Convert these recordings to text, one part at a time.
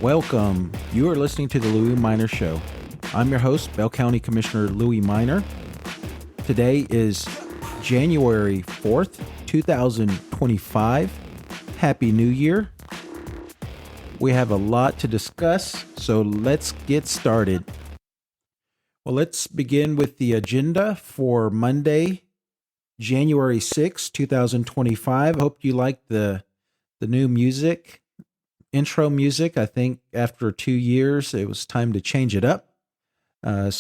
Welcome. You are listening to the Louie Minor Show. I'm your host, Bell County Commissioner Louie Minor. Today is January 4th, 2025. Happy New Year. We have a lot to discuss, so let's get started. Well, let's begin with the agenda for Monday, January 6th, 2025. Hope you like the new music. Intro music. I think after 2 years, it was time to change it up. Yeah,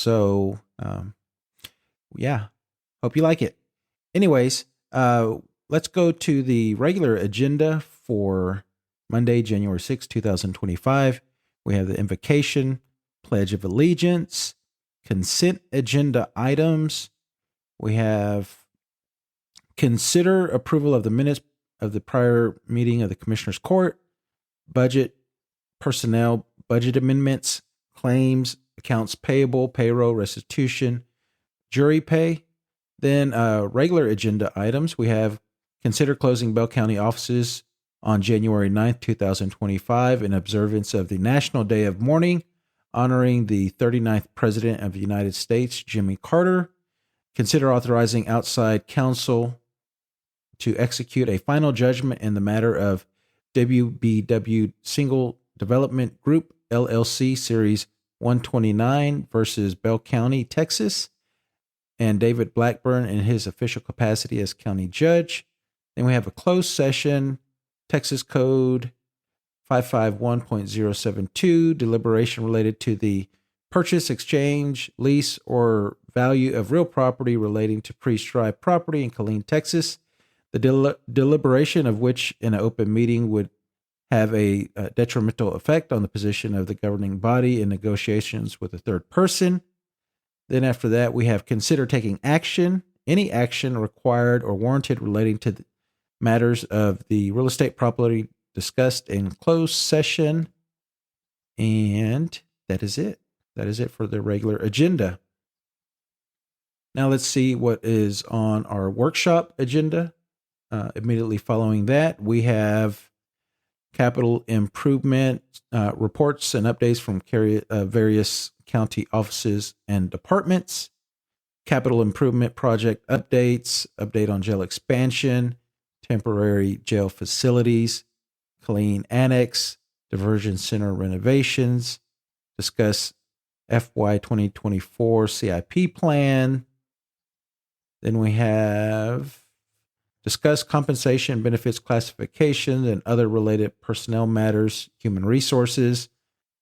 hope you like it. Anyways, let's go to the regular agenda for Monday, January 6, 2025. We have the invocation, Pledge of Allegiance, consent agenda items. We have consider approval of the minutes of the prior meeting of the Commissioners Court, budget, personnel, budget amendments, claims, accounts payable, payroll, restitution, jury pay. Then regular agenda items. We have consider closing Bell County offices on January 9th, 2025 in observance of the National Day of Mourning, honoring the 39th President of the United States, Jimmy Carter. Consider authorizing outside counsel to execute a final judgment in the matter of WBW Single Development Group, LLC, Series 129 versus Bell County, Texas, and David Blackburn in his official capacity as county judge. Then we have a closed session, Texas Code 551.072, deliberation related to the purchase, exchange, lease, or value of real property relating to pre-strip property in Killeen, Texas. The deliberation of which in an open meeting would have a detrimental effect on the position of the governing body in negotiations with a third person. Then after that, we have consider taking action, any action required or warranted relating to the matters of the real estate property discussed in closed session. And that is it. That is it for the regular agenda. Now let's see what is on our workshop agenda. Immediately following that, we have capital improvement reports and updates from various county offices and departments, capital improvement project updates, update on jail expansion, temporary jail facilities, Killeen Annex, diversion center renovations, discuss FY 2024 CIP plan. Then we have discuss compensation, benefits classification, and other related personnel matters, human resources.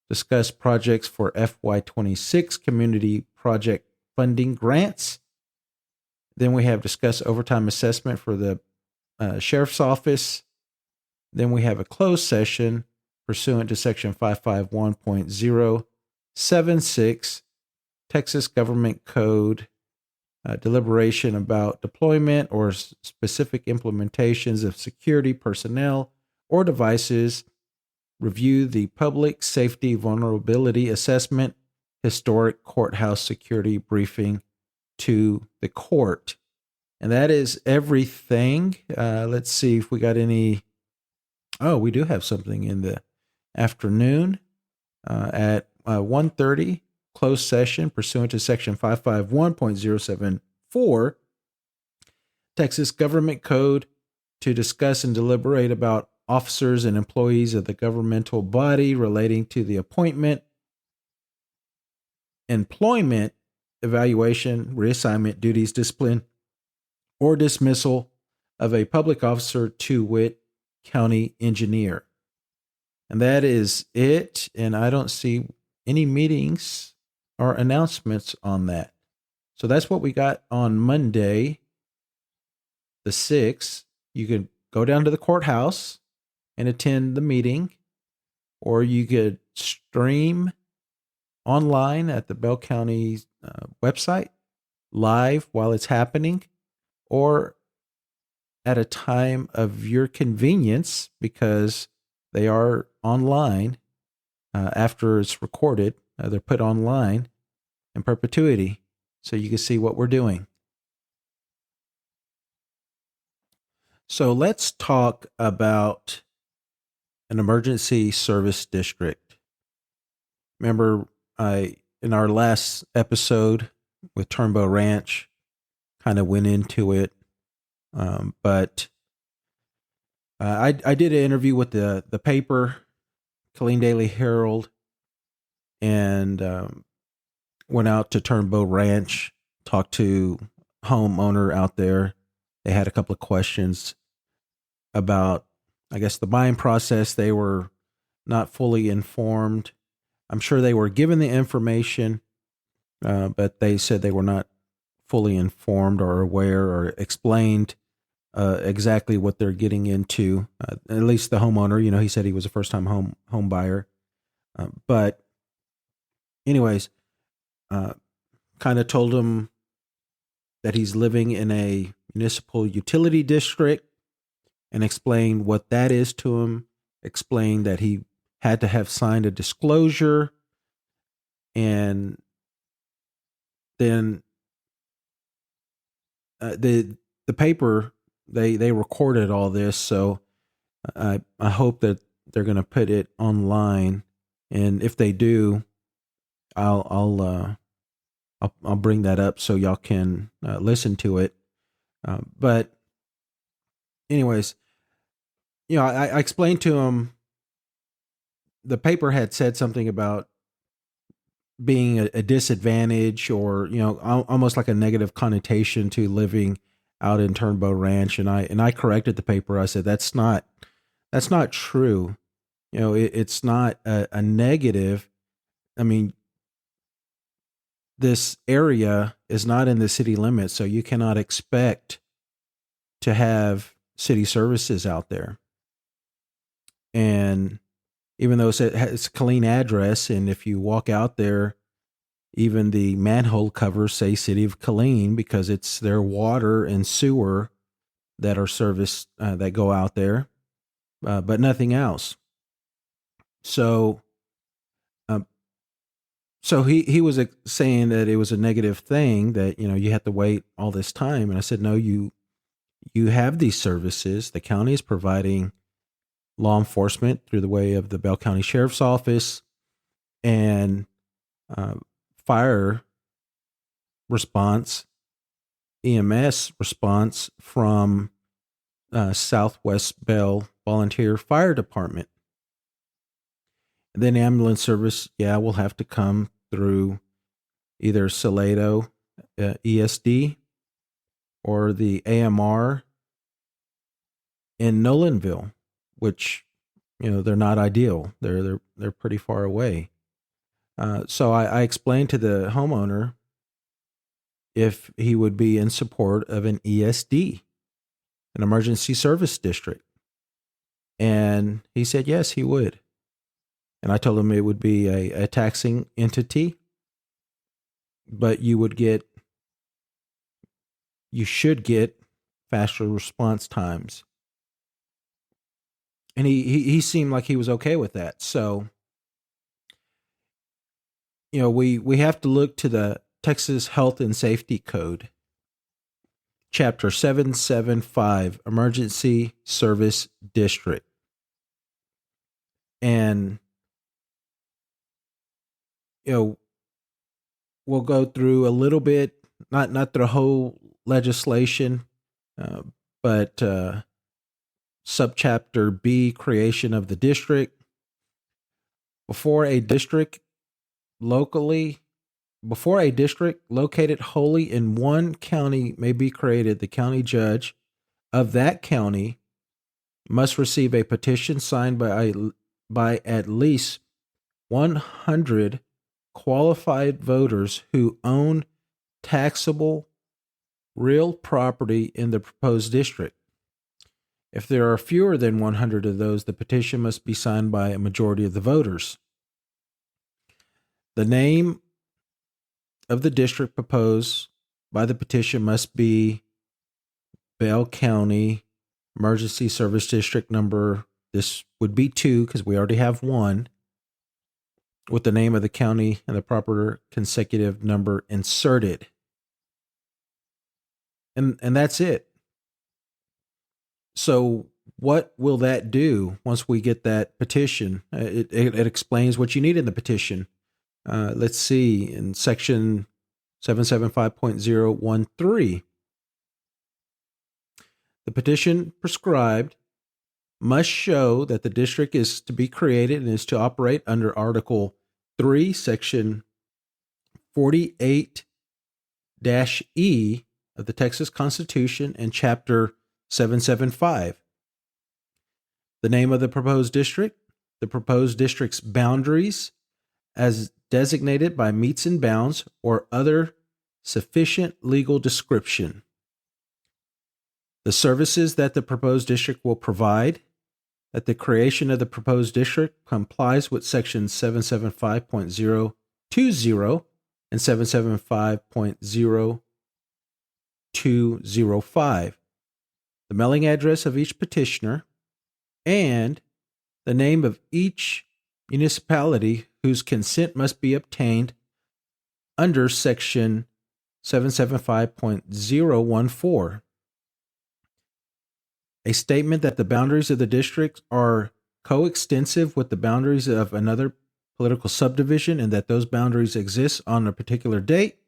Discuss projects for FY26 community project funding grants. Then we have discuss overtime assessment for the sheriff's office. Then we have a closed session pursuant to section 551.076 Texas Government Code. Deliberation about deployment or specific implementations of security personnel or devices, review the public safety vulnerability assessment, historic courthouse security briefing to the court. And that is everything. Let's see if we got any. Oh, we do have something in the afternoon at 1:30. Closed session pursuant to section 551.074 Texas Government Code to discuss and deliberate about officers and employees of the governmental body relating to the appointment, employment, evaluation, reassignment, duties, discipline, or dismissal of a public officer, to wit, county engineer. And that is it. And I don't see any meetings or announcements on that. So that's what we got on Monday, the 6th. You can go down to the courthouse and attend the meeting, or you could stream online at the Bell County website live while it's happening, or at a time of your convenience, because they are online after it's recorded. They're put online in perpetuity so you can see what we're doing. So let's talk about an emergency service district. Remember, I in our last episode with Turnbow Ranch, kind of went into it, but I did an interview with the paper, Killeen Daily Herald, and went out to Turnbow Ranch, talked to homeowner out there. They had a couple of questions about, I guess, the buying process. They were not fully informed. I'm sure they were given the information, but they said they were not fully informed or aware or explained exactly what they're getting into. At least the homeowner, he said he was a first time home buyer. But anyways, kind of told him that he's living in a municipal utility district and explained what that is to him, explained that he had to have signed a disclosure, and then the paper, they recorded all this, so I hope that they're going to put it online, and if they do, I'll bring that up so y'all can listen to it. But anyways, I explained to him the paper had said something about being a disadvantage, or almost like a negative connotation to living out in Turnbow Ranch, and I corrected the paper. I said that's not true. It's not a negative. I mean, this area is not in the city limits, so you cannot expect to have city services out there. And even though it's a clean address, and if you walk out there, even the manhole covers say City of Killeen, because it's their water and sewer that are serviced, that go out there, but nothing else. So, he was saying that it was a negative thing, that you have to wait all this time, and I said, no, you have these services. The county is providing law enforcement through the way of the Bell County Sheriff's Office and fire response, EMS response from Southwest Bell Volunteer Fire Department. And then ambulance service, will have to come through either Salado ESD or the AMR in Nolanville, which they're not ideal. They're pretty far away. So I explained to the homeowner if he would be in support of an ESD, an emergency service district, and he said yes, he would. And I told him it would be a taxing entity, but you should get faster response times. And he seemed like he was okay with that. So, we have to look to the Texas Health and Safety Code, Chapter 775, Emergency Service District. And, we'll go through a little bit, not the whole legislation, but subchapter B, creation of the district. Before a district located wholly in one county may be created, the county judge of that county must receive a petition signed by at least 100 qualified voters who own taxable real property in the proposed district. If there are fewer than 100 of those, the petition must be signed by a majority of the voters. The name of the district proposed by the petition must be Bell County Emergency Service District number. This would be 2 because we already have 1, with the name of the county and the proper consecutive number inserted. And that's it. So what will that do once we get that petition? It explains what you need in the petition. Let's see, in section 775.013, the petition prescribed must show that the district is to be created and is to operate under Article 3, Section 48-E of the Texas Constitution and Chapter 775. The name of the proposed district's boundaries as designated by metes and bounds or other sufficient legal description. The services that the proposed district will provide, that the creation of the proposed district complies with Section 775.020 and 775.0205, the mailing address of each petitioner, and the name of each municipality whose consent must be obtained under Section 775.014. A statement that the boundaries of the district are coextensive with the boundaries of another political subdivision and that those boundaries exist on a particular date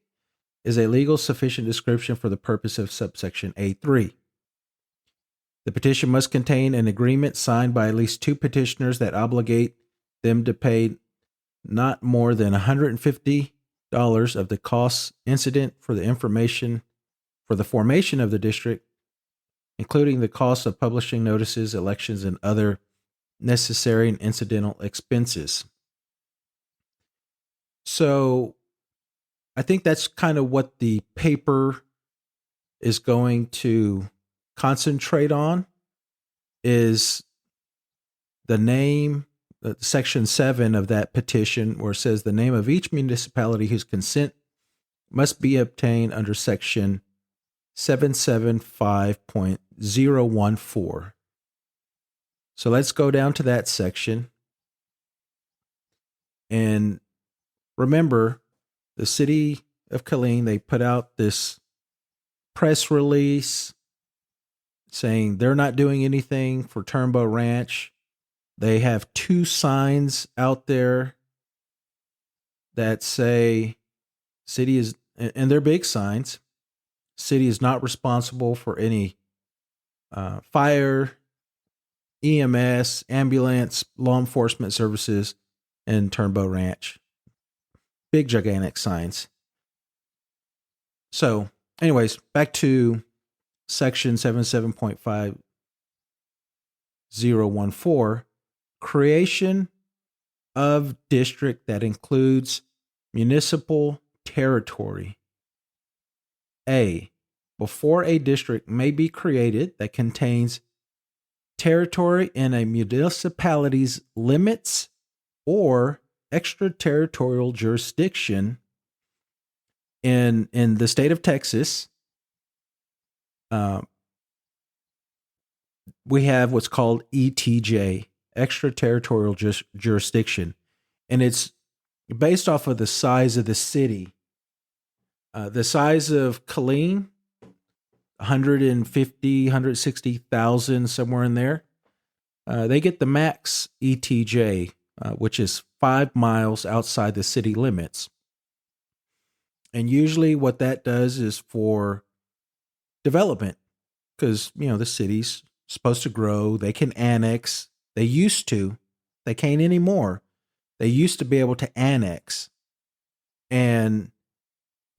is a legal sufficient description for the purpose of subsection A3. The petition must contain an agreement signed by at least two petitioners that obligate them to pay not more than $150 of the costs incident for the formation of the district, including the cost of publishing notices, elections, and other necessary and incidental expenses. So I think that's kind of what the paper is going to concentrate on, is the name, Section 7 of that petition, where it says the name of each municipality whose consent must be obtained under Section 775.014. So let's go down to that section. And remember, the city of Killeen, they put out this press release saying they're not doing anything for Turnbow Ranch. They have two signs out there that say city is, and they're big signs, city is not responsible for any fire, EMS, ambulance, law enforcement services in Turnbow Ranch. Big, gigantic signs. So, anyways, back to Section 77.5014, creation of district that includes municipal territory. A, before a district may be created that contains territory in a municipality's limits or extraterritorial jurisdiction in the state of Texas, we have what's called ETJ, extraterritorial jurisdiction, and it's based off of the size of the city. The size of Killeen, 150, 160,000, somewhere in there. They get the max ETJ, which is 5 miles outside the city limits. And usually what that does is for development, because, the city's supposed to grow. They can annex. They used to. They can't anymore. They used to be able to annex. And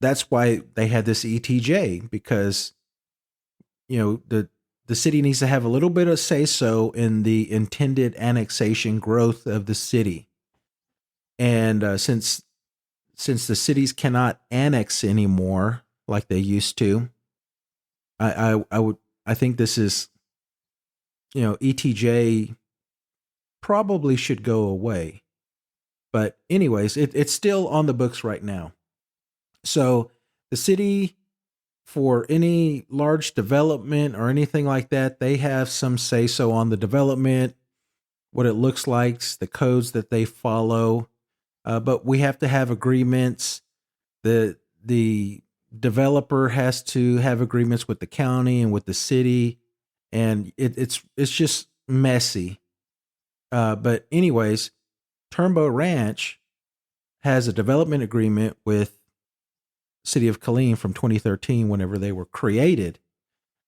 that's why they had this ETJ, because, the city needs to have a little bit of say-so in the intended annexation growth of the city. And since the cities cannot annex anymore like they used to, I think this is, ETJ probably should go away. But anyways, it's still on the books right now. So the city, for any large development or anything like that, they have some say-so on the development, what it looks like, the codes that they follow. But we have to have agreements. The developer has to have agreements with the county and with the city, and it's just messy. But anyways, Turnbow Ranch has a development agreement with City of Killeen from 2013 whenever they were created.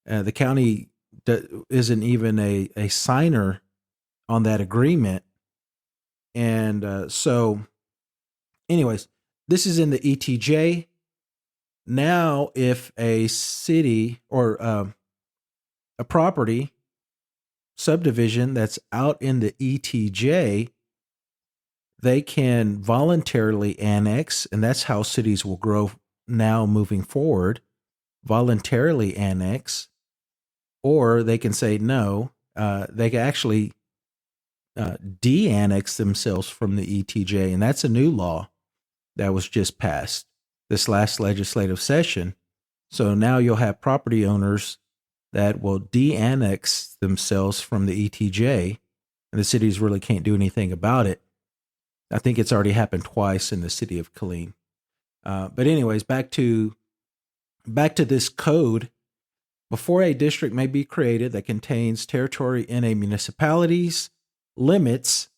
The county isn't even a signer on that agreement. And so, anyways, this is in the ETJ. Now, if a city or a property subdivision that's out in the ETJ, they can voluntarily annex, and that's how cities will grow now moving forward, voluntarily annex, or they can say no. They can actually de-annex themselves from the ETJ, and that's a new law that was just passed this last legislative session. So now you'll have property owners that will de-annex themselves from the ETJ, and the cities really can't do anything about it. I think it's already happened twice in the city of Killeen. But anyways, back to this code. Before a district may be created that contains territory in a municipality's limits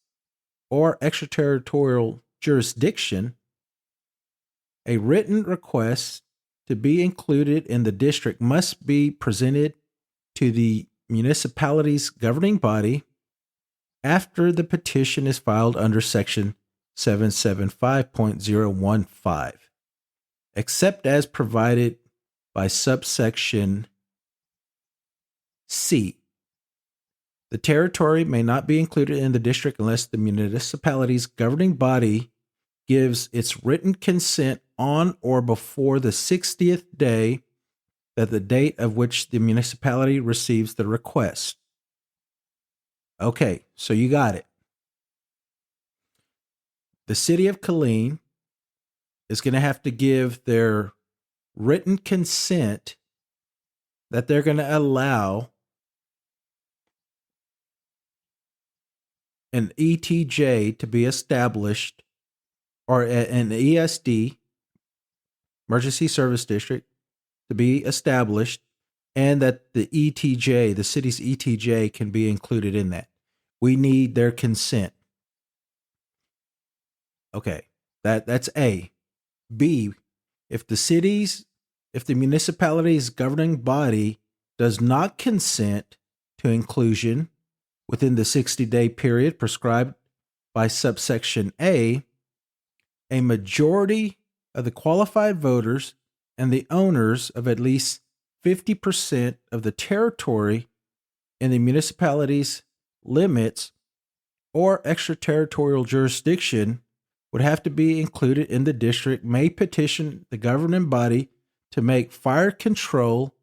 or extraterritorial jurisdiction, a written request to be included in the district must be presented to the municipality's governing body after the petition is filed under Section 775.015, except as provided by subsection C. The territory may not be included in the district unless the municipality's governing body gives its written consent on or before the 60th day of the date of which the municipality receives the request. Okay, so you got it. The city of Killeen is going to have to give their written consent that they're going to allow an ETJ to be established, or an ESD, Emergency Service District, to be established, and that the ETJ, the city's ETJ, can be included in that. We need their consent. Okay, that's A. B, if the municipality's governing body does not consent to inclusion within the 60-day period prescribed by subsection A majority of the qualified voters and the owners of at least 50% of the territory in the municipality's limits or extraterritorial jurisdiction would have to be included in the district may petition the governing body to make fire control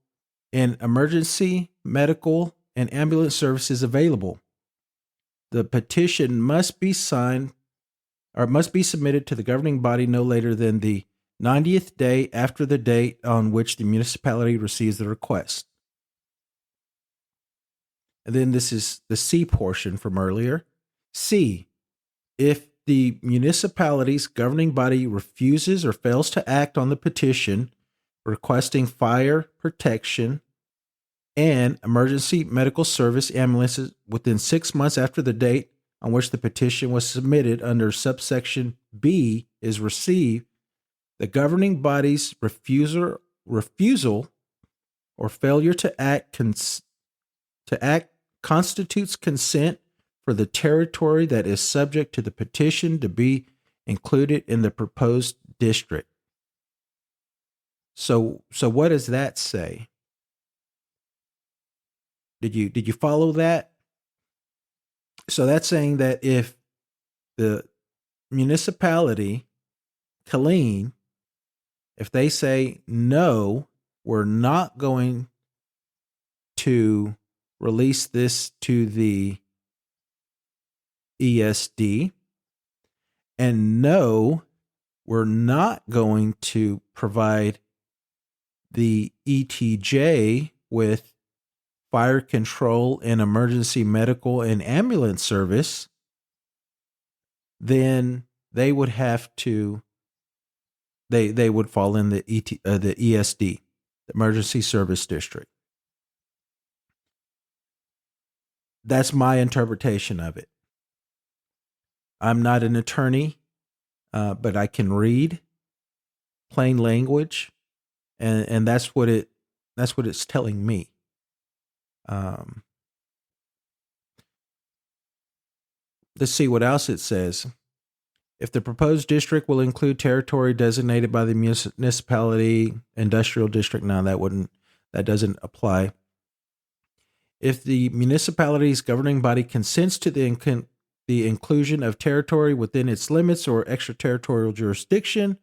and emergency medical and ambulance services available. The petition must be signed or must be submitted to the governing body no later than the 90th day after the date on which the municipality receives the request. And then this is the C portion from earlier. C, if the municipality's governing body refuses or fails to act on the petition requesting fire protection and emergency medical service ambulances within 6 months after the date on which the petition was submitted under subsection B is received, the governing body's refusal or failure to act constitutes consent for the territory that is subject to the petition to be included in the proposed district. So what does that say? Did you follow that? So that's saying that if the municipality, Killeen, if they say, no, we're not going to release this to the ESD, and no, we're not going to provide the ETJ with fire control and emergency medical and ambulance service, then they would have to, they would fall in the ESD, the Emergency Service District. That's my interpretation of it. I'm not an attorney. but I can read plain language, and that's what it's telling me. Um, let's see what else it says. If the proposed district will include territory designated by the municipality, industrial district, no, that doesn't apply. If the municipality's governing body consents to the inclusion of territory within its limits or extraterritorial jurisdiction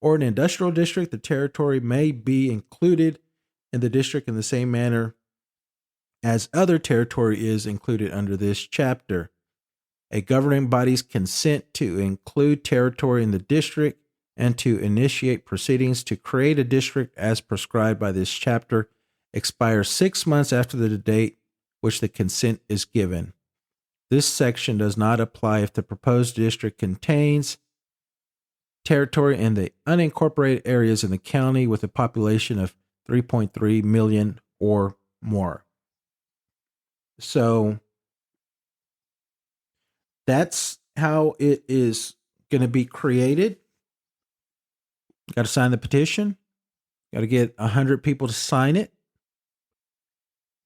or an industrial district, the territory may be included in the district in the same manner as other territory is included under this chapter. A governing body's consent to include territory in the district and to initiate proceedings to create a district as prescribed by this chapter expires 6 months after the date which the consent is given. This section does not apply if the proposed district contains territory in the unincorporated areas in the county with a population of 3.3 million or more. So that's how it is going to be created. Got to sign the petition. Got to get 100 people to sign it.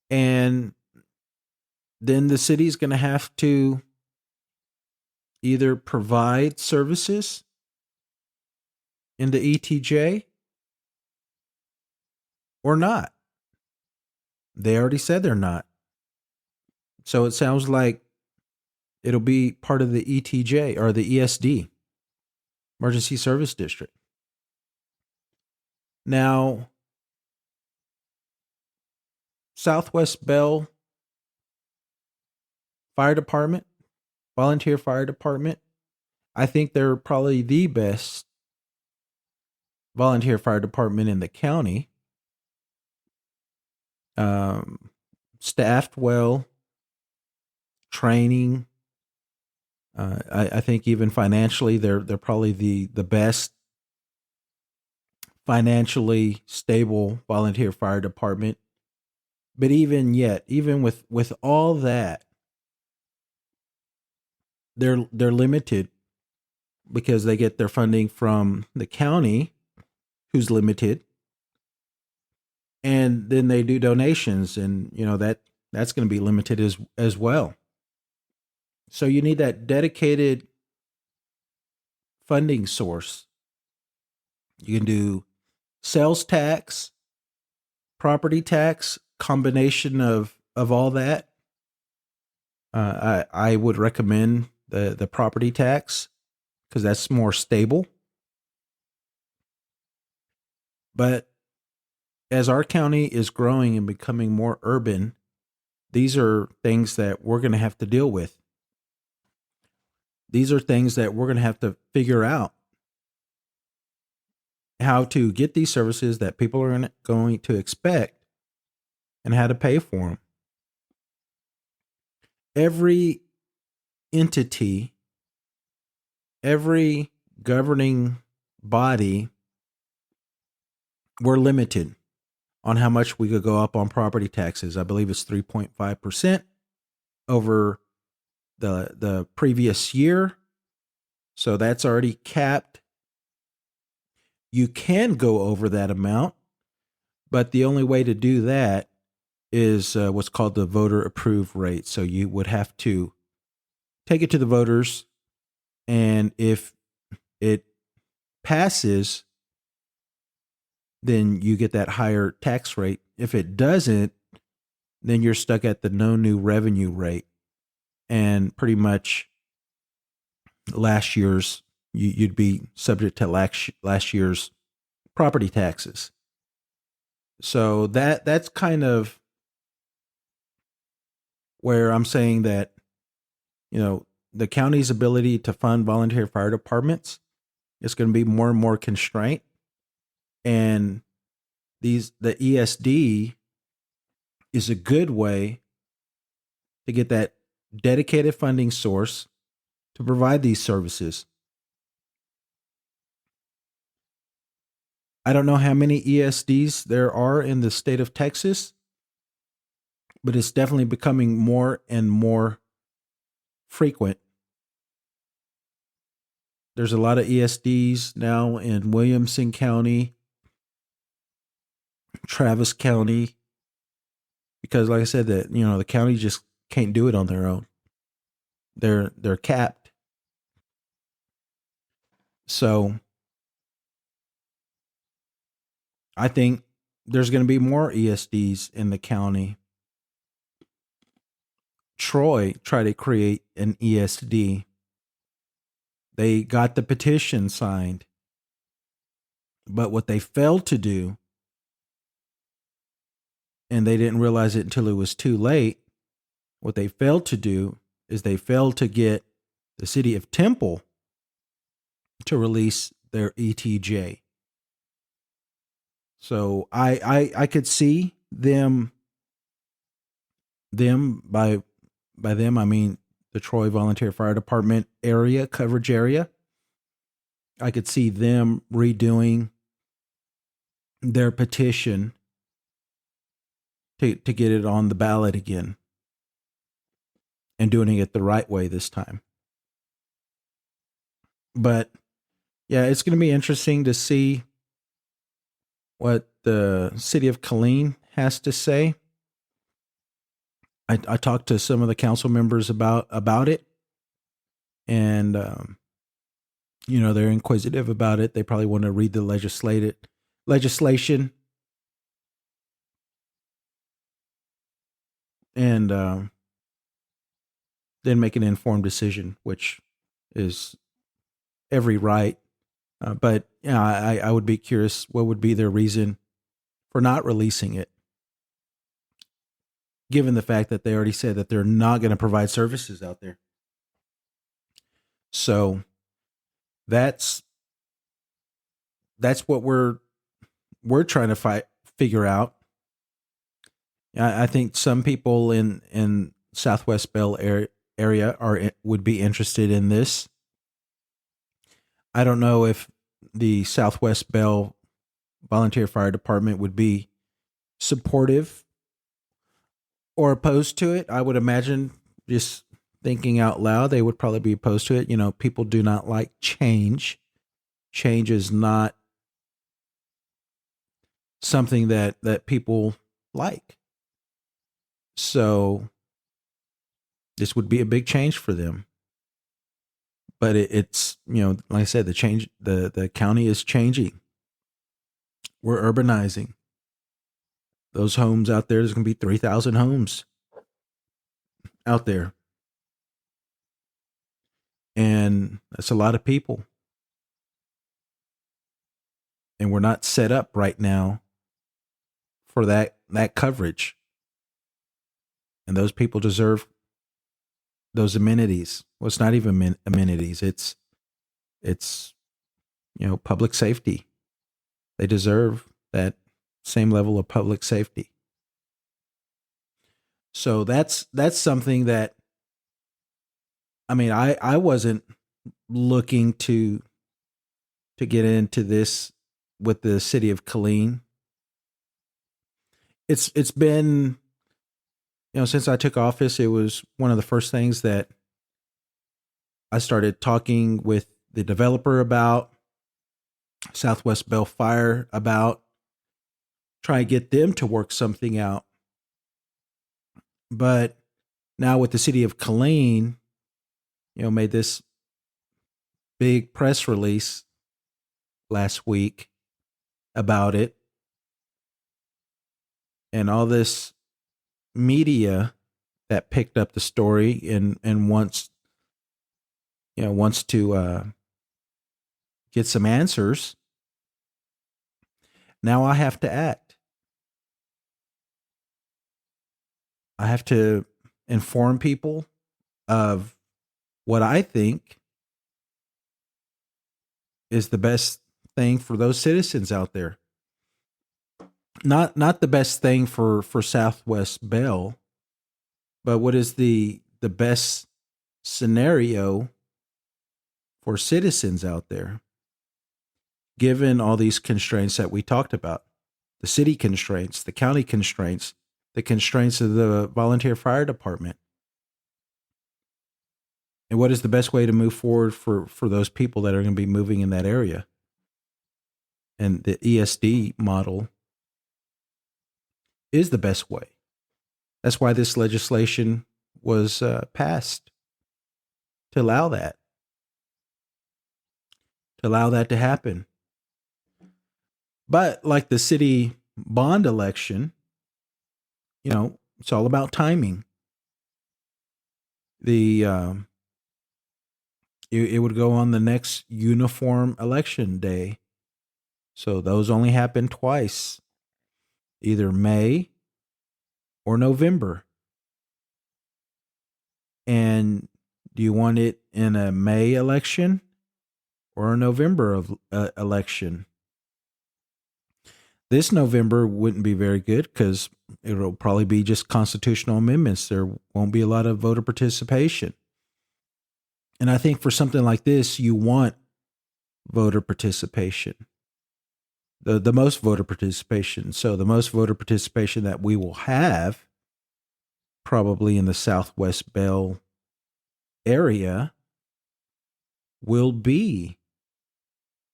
And then the city is going to have to either provide services in the ETJ or not. They already said they're not. So it sounds like it'll be part of the ETJ or the ESD, Emergency Service District. Now, Southwest Bell Fire Department, volunteer fire department, I think they're probably the best volunteer fire department in the county. Staffed well, training. I think even financially, they're probably the best financially stable volunteer fire department. But even with all that, they're limited because they get their funding from the county, who's limited, and then they do donations, and that's going to be limited as well. So you need that dedicated funding source. You can do sales tax, property tax, combination of all that. I would recommend the property tax because that's more stable. But as our county is growing and becoming more urban, these are things that we're going to have to deal with. These are things that we're going to have to figure out how to get these services that people are going to expect and how to pay for them. Every entity, every governing body, we're limited on how much we could go up on property taxes. I believe it's 3.5% over the previous year. So that's already capped. You can go over that amount, but the only way to do that is what's called the voter approved rate. So you would have to take it to the voters, and if it passes, then you get that higher tax rate. If it doesn't, then you're stuck at the no new revenue rate. And pretty much last year's, you'd be subject to last year's property taxes. So that's kind of where I'm saying that, the county's ability to fund volunteer fire departments is going to be more and more constrained. And the ESD is a good way to get that dedicated funding source to provide these services. I don't know how many ESDs there are in the state of Texas, but it's definitely becoming more and more frequent. there's a lot of ESDs now in Williamson County, Travis County, because like I said, that the county just can't do it on their own. They're capped. So I think there's going to be more ESDs in the county. Troy tried to create an ESD. They got the petition signed. But what they failed to do, and they didn't realize it until it was too late, what they failed to do is they failed to get the city of Temple to release their ETJ. So I could see them by them I mean the Troy Volunteer Fire Department coverage area. I could see them redoing their petition to get it on the ballot again and doing it the right way this time. But yeah, it's going to be interesting to see what the city of Killeen has to say. I talked to some of the council members about it, and they're inquisitive about it. They probably want to read the legislation, and then make an informed decision, which is every right. But I would be curious what would be their reason for not releasing it, given the fact that they already said that they're not going to provide services out there. So that's what we're trying to figure out. I think some people in Southwest Bell area would be interested in this. I don't know if the Southwest Bell Volunteer Fire Department would be supportive or opposed to it. I would imagine, just thinking out loud, they would probably be opposed to it. People do not like change. Change is not something that people like. So this would be a big change for them. But it's, like I said, the county is changing. We're urbanizing. Those homes out there's going to be 3,000 homes out there. And that's a lot of people. And we're not set up right now for that coverage. And those people deserve those amenities. Well, it's not even amenities. It's public safety. They deserve that same level of public safety. So that's something that, I wasn't looking to get into this with the city of Killeen. It's been, since I took office, it was one of the first things that I started talking with the developer about, Southwest Bell Fire about, try to get them to work something out. But now with the city of Killeen, made this big press release last week about it, and all this media that picked up the story and wants to get some answers. Now I have to act. I have to inform people of what I think is the best thing for those citizens out there. Not the best thing for Southwest Bell, but what is the best scenario for citizens out there, given all these constraints that we talked about, the city constraints, the county constraints, the constraints of the volunteer fire department. And what is the best way to move forward for those people that are going to be moving in that area? And the ESD model is the best way. That's why this legislation was passed, to allow that to happen. But like the city bond election, it's all about timing. It would go on the next uniform election day. So those only happen twice, either May or November. And do you want it in a May election or a November election? This November wouldn't be very good because it'll probably be just constitutional amendments. There won't be a lot of voter participation. And I think for something like this, you want voter participation, the most voter participation. So the most voter participation that we will have probably in the Southwest Bell area will be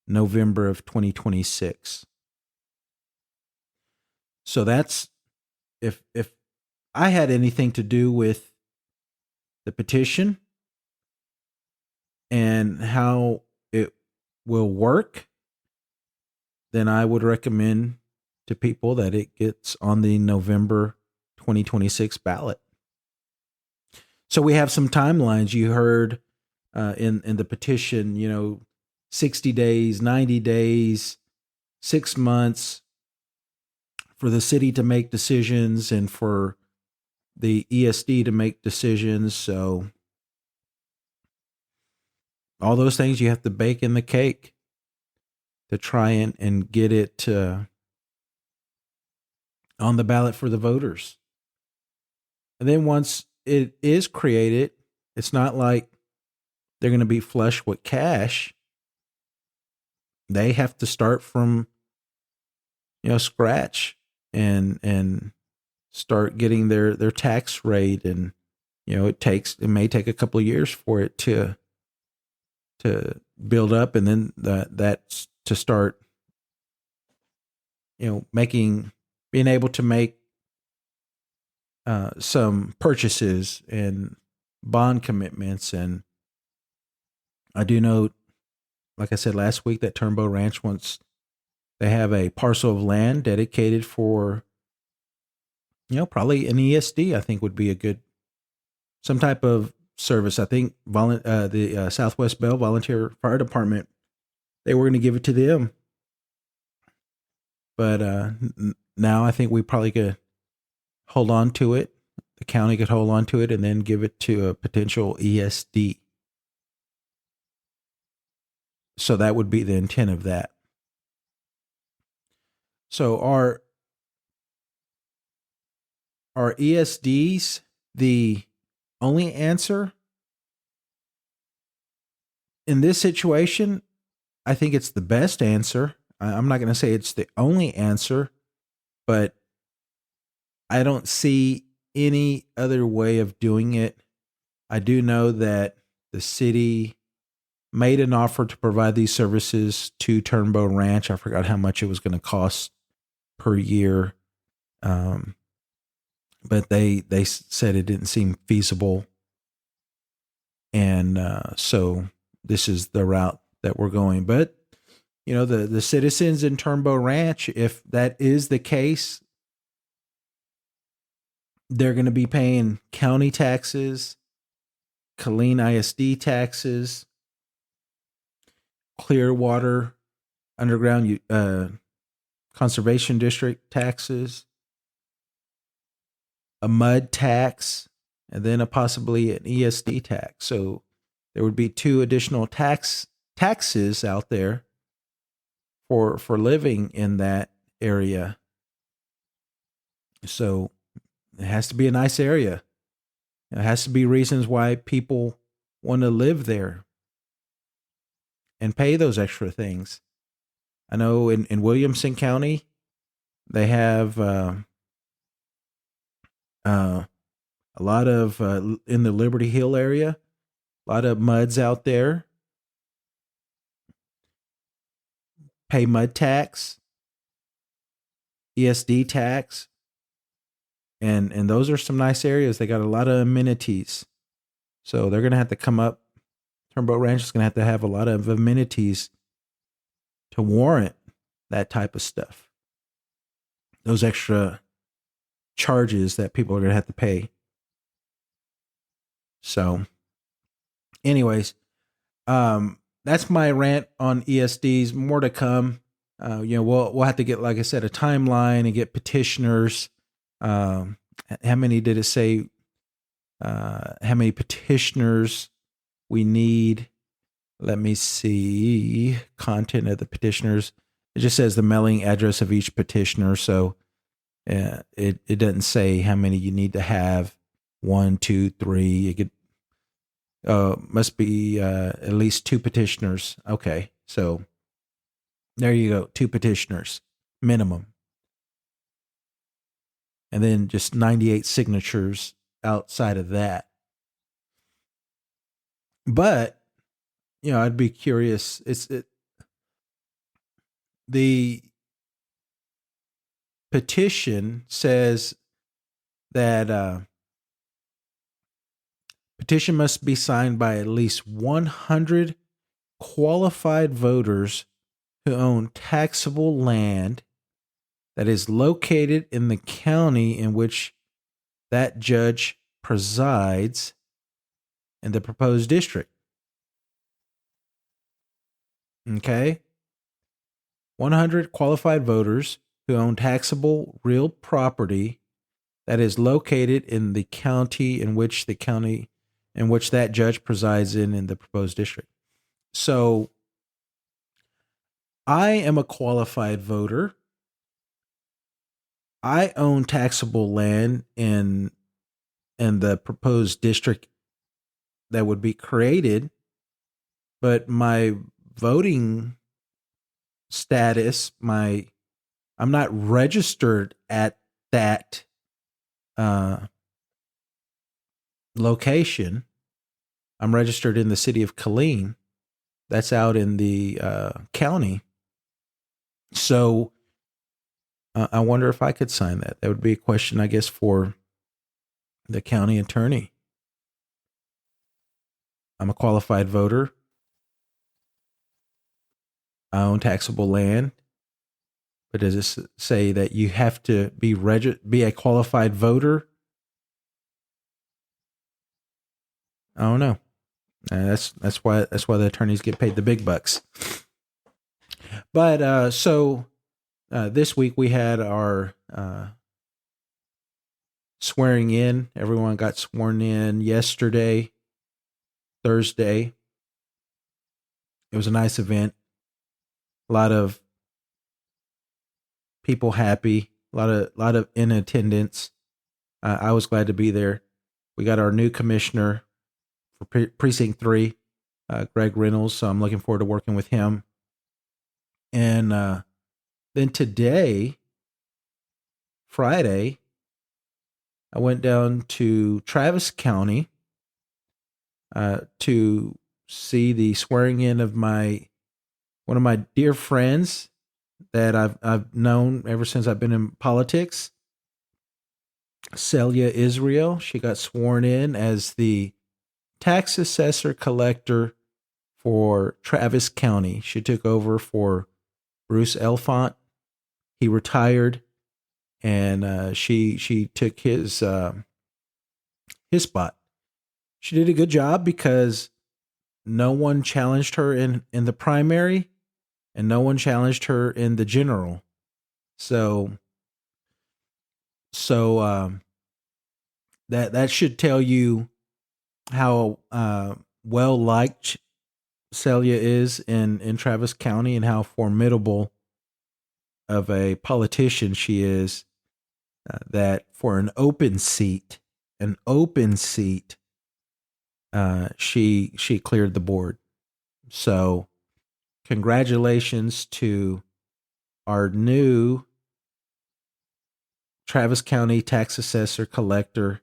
November of 2026. So that's, if I had anything to do with the petition and how it will work, then I would recommend to people that it gets on the November 2026 ballot. So we have some timelines. You heard in the petition, 60 days, 90 days, 6 months for the city to make decisions and for the ESD to make decisions. So all those things you have to bake in the cake to try and get it on the ballot for the voters. And then once it is created, it's not like they're going to be flush with cash. They have to start from, scratch and start getting their tax rate. And, it may take a couple of years for it to build up. And then that's to start, being able to make some purchases and bond commitments. And I do know, like I said last week, that Turnbow Ranch they have a parcel of land dedicated for, probably an ESD, I think would be some type of service. I think the Southwest Bell Volunteer Fire Department, they were going to give it to them. But now I think we probably could hold on to it. The county could hold on to it and then give it to a potential ESD. So that would be the intent of that. So are ESDs the only answer? In this situation, I think it's the best answer. I'm not going to say it's the only answer, but I don't see any other way of doing it. I do know that the city made an offer to provide these services to Turnbow Ranch. I forgot how much it was going to cost per year. But they said it didn't seem feasible. And so this is the route that we're going. But, the citizens in Turnbow Ranch, if that is the case, they're going to be paying county taxes, Killeen ISD taxes, Clearwater Underground Conservation District taxes, a mud tax, and then possibly an ESD tax. So there would be 2 additional taxes out there for living in that area. So it has to be a nice area. It has to be reasons why people want to live there and pay those extra things. I know in Williamson County, they have a lot of, in the Liberty Hill area, A lot of muds out there pay mud tax, ESD tax, and those are some nice areas. They got a lot of amenities, so they're gonna have to come up. Turnboat Ranch is gonna have a lot of amenities to warrant that type of stuff. Those extra charges that people are gonna have to pay. So, anyways, that's my rant on ESDs. More to come. We'll have to get, like I said, a timeline and get petitioners. How many did it say? How many petitioners we need? Let me see. Content of the petitioners. It just says the mailing address of each petitioner. So it doesn't say how many you need to have. 1, 2, 3. It could must be at least 2 petitioners. Okay, so there you go, 2 petitioners minimum, and then just 98 signatures outside of that. But I'd be curious. The petition says that petition must be signed by at least 100 qualified voters who own taxable land that is located in the county in which that judge presides in the proposed district. Okay? 100 qualified voters who own taxable real property that is located in the county in which that judge presides in the proposed district. So I am a qualified voter. I own taxable land in the proposed district that would be created, but my voting status, I'm not registered at that location. I'm registered in the city of Killeen. That's out in the county. So I wonder if I could sign that. That would be a question, I guess, for the county attorney. I'm a qualified voter. I own taxable land. But does it say that you have to be a qualified voter? I don't know. That's why the attorneys get paid the big bucks. But this week we had our swearing in. Everyone got sworn in yesterday, Thursday. It was a nice event. A lot of people happy. A lot of in attendance. I was glad to be there. We got our new commissioner for Precinct 3, Greg Reynolds. So I'm looking forward to working with him. And then today, Friday, I went down to Travis County to see the swearing in of one of my dear friends that I've known ever since I've been in politics, Celia Israel. She got sworn in as the tax assessor collector for Travis County. She took over for Bruce Elfont. He retired, and she took his spot. She did a good job because no one challenged her in the primary, and no one challenged her in the general. So that should tell you how well liked Celia is in Travis County and how formidable of a politician she is. That for an open seat, she cleared the board. So congratulations to our new Travis County tax assessor collector,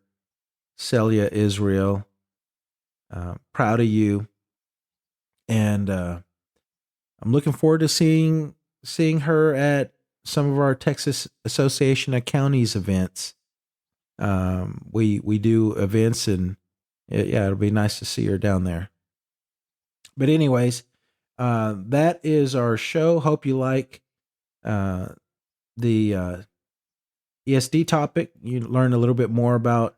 Celia Israel. Proud of you, and I'm looking forward to seeing her at some of our Texas Association of Counties events. We do events, and yeah, it'll be nice to see her down there. But anyways, that is our show. Hope you like the ESD topic. You learn a little bit more about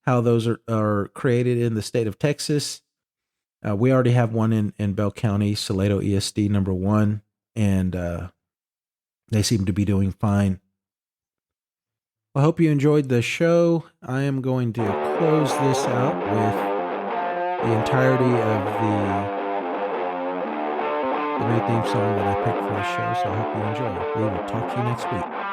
how those are created in the state of Texas. We already have one in Bell County, Salado ESD number 1, and they seem to be doing fine. I hope you enjoyed the show. I am going to close this out with the entirety of the new theme song that I picked for the show, so I hope you enjoy. We will talk to you next week.